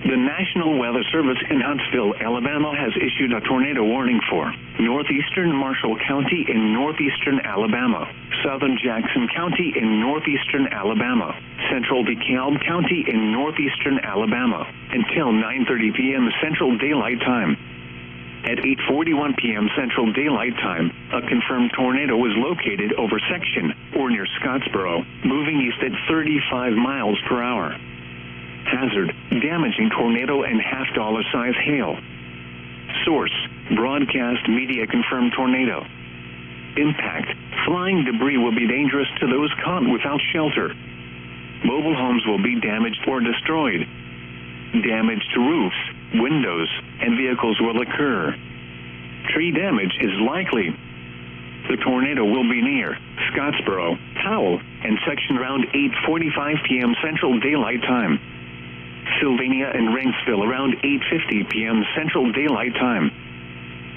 The National Weather Service in Huntsville, Alabama has issued a tornado warning for northeastern Marshall County in northeastern Alabama, southern Jackson County in northeastern Alabama, central DeKalb County in northeastern Alabama, until 9:30 p.m. Central Daylight Time. At 8:41 p.m. Central Daylight Time, a confirmed tornado was located over section or near Scottsboro, moving east at 35 miles per hour. Hazard, damaging tornado and half-dollar size hail. Source, broadcast media confirmed tornado. Impact, flying debris will be dangerous to those caught without shelter. Mobile homes will be damaged or destroyed. Damage to roofs, windows, and vehicles will occur. Tree damage is likely. The tornado will be near Scottsboro, Powell, and section around 8:45 p.m. Central Daylight Time. Sylvania and Ranksville around 8:50 p.m. Central Daylight Time.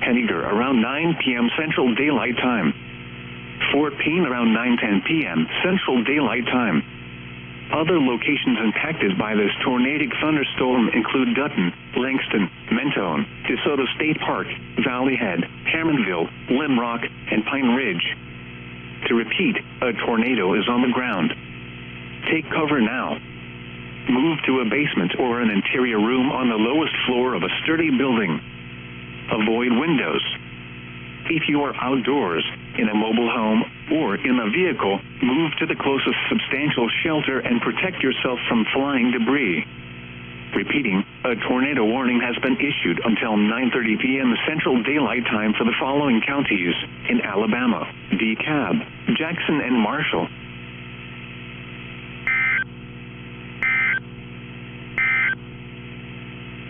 Henniger around 9 p.m. Central Daylight Time. Fort Payne around 9:10 p.m. Central Daylight Time. Other locations impacted by this tornadic thunderstorm include Dutton, Langston, Mentone, DeSoto State Park, Valley Head, Hammondville, Limrock, and Pine Ridge. To repeat, a tornado is on the ground. Take cover now. Move to a basement or an interior room on the lowest floor of a sturdy building. Avoid windows. If you are outdoors, in a mobile home, or in a vehicle, move to the closest substantial shelter and protect yourself from flying debris. Repeating, a tornado warning has been issued until 9:30 p.m. Central Daylight Time for the following counties in Alabama: DeKalb, Jackson and Marshall,